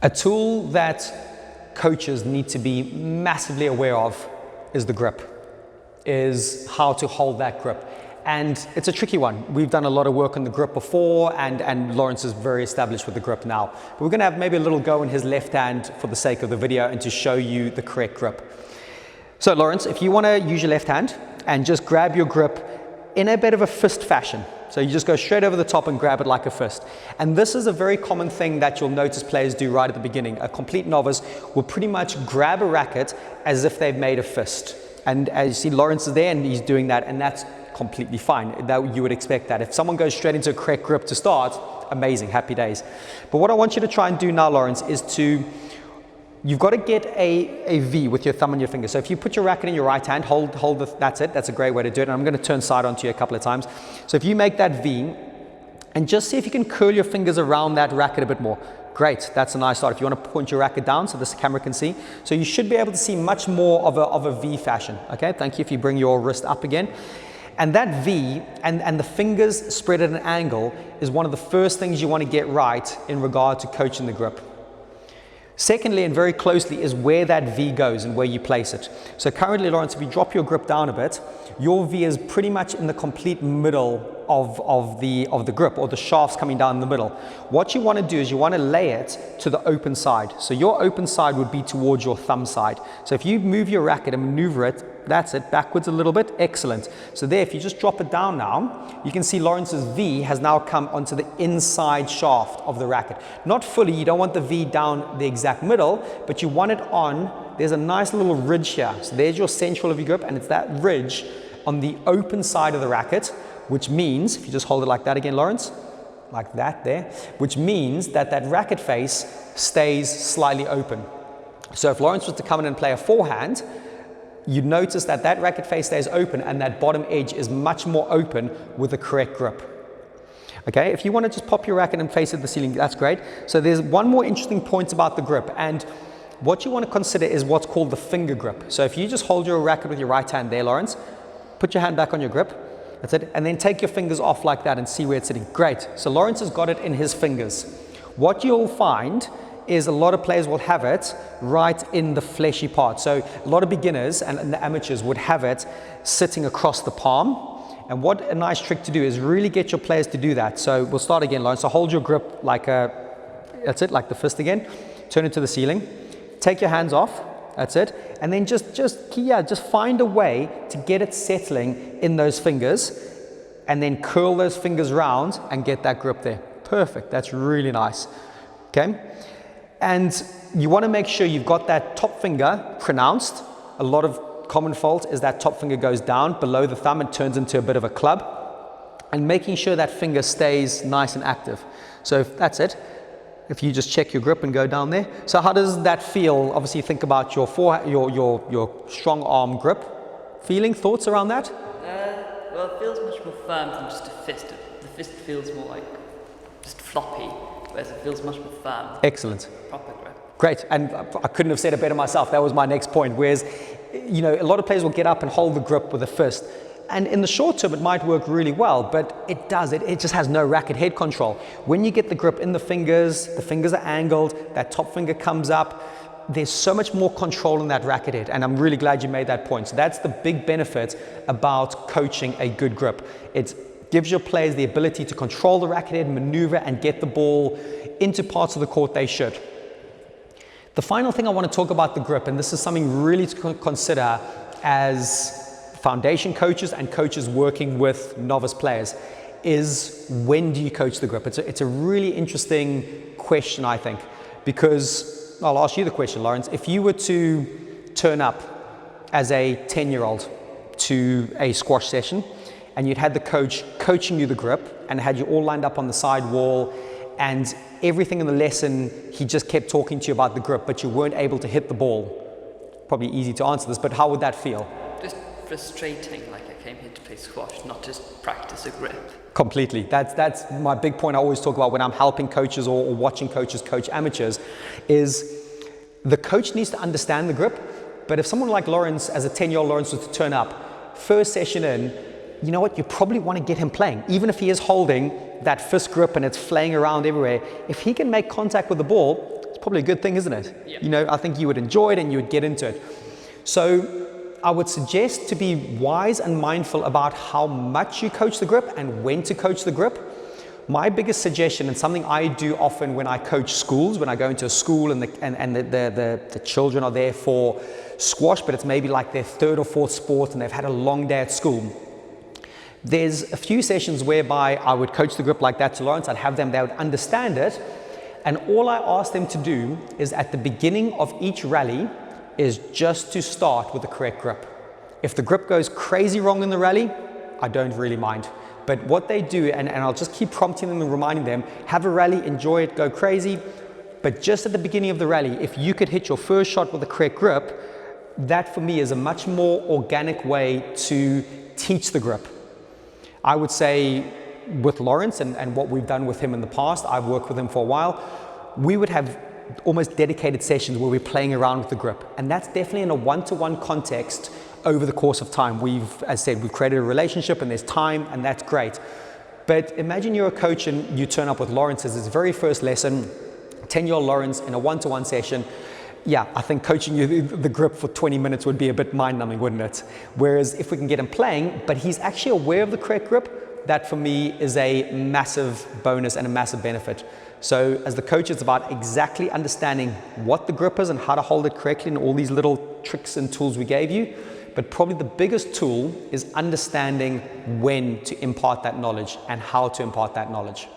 A tool that coaches need to be massively aware of is the grip, is how to hold that grip. And it's a tricky one. We've done a lot of work on the grip before, and Lawrence is very established with the grip now. But we're going to have maybe a little go in his left hand for the sake of the video and to show you the correct grip. So Lawrence, if you want to use your left hand and just grab your grip in a bit of a fist fashion. So you just go straight over the top and grab it like a fist. And this is a very common thing that you'll notice players do right at the beginning. A complete novice will pretty much grab a racket as if they've made a fist. And as you see, Lawrence is there and he's doing that, and that's completely fine. That you would expect that. If someone goes straight into a correct grip to start, amazing, happy days. But what I want you to try and do now, Lawrence, is you've got to get a V with your thumb and your finger. So if you put your racket in your right hand, that's it. That's a great way to do it. And I'm going to turn side on to you a couple of times. So if you make that V, and just see if you can curl your fingers around that racket a bit more. Great, that's a nice start. If you want to point your racket down so this camera can see. So you should be able to see much more of a V fashion. Okay, thank you. If you bring your wrist up again. And that V and the fingers spread at an angle is one of the first things you want to get right in regard to coaching the grip. Secondly, and very closely, is where that V goes and where you place it. So currently, Lawrence, if you drop your grip down a bit, your V is pretty much in the complete middle of the grip, or the shafts coming down in the middle. What you want to do is you want to lay it to the open side. So your open side would be towards your thumb side. So if you move your racket and maneuver it, that's it, backwards a little bit, excellent. So there, if you just drop it down now, you can see Lawrence's V has now come onto the inside shaft of the racket. Not fully, you don't want the V down the exact middle, but you want it on, there's a nice little ridge here. So there's your central of your grip, and it's that ridge on the open side of the racket, which means, if you just hold it like that again, Lawrence, like that there, which means that that racket face stays slightly open. So if Lawrence was to come in and play a forehand, you'd notice that that racket face stays open and that bottom edge is much more open with the correct grip. Okay, if you want to just pop your racket and face it at the ceiling, that's great. So there's one more interesting point about the grip, and what you want to consider is what's called the finger grip. So if you just hold your racket with your right hand there, Lawrence, put your hand back on your grip, that's it, and then take your fingers off like that and see where it's sitting. Great, so Lawrence has got it in his fingers. What you'll find is a lot of players will have it right in the fleshy part. So a lot of beginners and the amateurs would have it sitting across the palm. And what a nice trick to do is really get your players to do that. So we'll start again, Lawrence. So hold your grip like that's it, like the fist again. Turn it to the ceiling. Take your hands off. That's it. And then just find a way to get it settling in those fingers, and then curl those fingers round and get that grip there. Perfect. That's really nice. Okay. And you want to make sure you've got that top finger pronounced. A lot of common fault is that top finger goes down below the thumb and turns into a bit of a club. And making sure that finger stays nice and active. So if that's it. If you just check your grip and go down there. So how does that feel? Obviously think about your strong arm grip. Feeling, thoughts around that? Well, it feels much more firm than just a fist. The fist feels more like just floppy, whereas it feels much more firm. Excellent. Proper grip. Great, and I couldn't have said it better myself. That was my next point, whereas, you know, a lot of players will get up and hold the grip with a fist. And in the short term, it might work really well, but it just has no racket head control. When you get the grip in the fingers are angled, that top finger comes up, there's so much more control in that racket head, and I'm really glad you made that point. So that's the big benefit about coaching a good grip. It gives your players the ability to control the racket head, maneuver, and get the ball into parts of the court they should. The final thing I want to talk about the grip, and this is something really to consider as foundation coaches and coaches working with novice players, is when do you coach the grip? It's a really interesting question, I think, because I'll ask you the question, Lawrence. If you were to turn up as a 10-year-old to a squash session and you'd had the coach coaching you the grip and had you all lined up on the side wall, and everything in the lesson, he just kept talking to you about the grip, but you weren't able to hit the ball. Probably easy to answer this, but how would that feel? Just frustrating, like I came here to play squash, not just practice a grip. Completely. That's my big point I always talk about when I'm helping coaches or watching coaches coach amateurs, is the coach needs to understand the grip, but if someone like Lawrence, as a 10-year-old Lawrence, was to turn up, first session in, you know what, you probably want to get him playing. Even if he is holding that fist grip and it's flaying around everywhere, if he can make contact with the ball, it's It's probably a good thing, isn't it? Yeah. You know, I think you would enjoy it and you would get into it. So I would suggest to be wise and mindful about how much you coach the grip and when to coach the grip. My biggest suggestion, and something I do often when I coach schools, when I go into a school and the children are there for squash, but it's maybe like their third or fourth sport and they've had a long day at school. There's a few sessions whereby I would coach the grip like that to Lawrence. I'd have them, they would understand it. And all I ask them to do is at the beginning of each rally is just to start with the correct grip. If the grip goes crazy wrong in the rally, I don't really mind. But what they do, and I'll just keep prompting them and reminding them, have a rally, enjoy it, go crazy. But just at the beginning of the rally, if you could hit your first shot with the correct grip, that for me is a much more organic way to teach the grip. I would say with Lawrence and what we've done with him in the past, I've worked with him for a while, we would have almost dedicated sessions where we're playing around with the grip. And that's definitely in a one-to-one context over the course of time. As I said, we've created a relationship and there's time, and that's great. But imagine you're a coach and you turn up with Lawrence as his very first lesson, 10-year-old Lawrence in a one-to-one session. Yeah, I think coaching you the grip for 20 minutes would be a bit mind-numbing, wouldn't it? Whereas if we can get him playing, but he's actually aware of the correct grip, that for me is a massive bonus and a massive benefit. So as the coach, it's about exactly understanding what the grip is and how to hold it correctly and all these little tricks and tools we gave you. But probably the biggest tool is understanding when to impart that knowledge and how to impart that knowledge.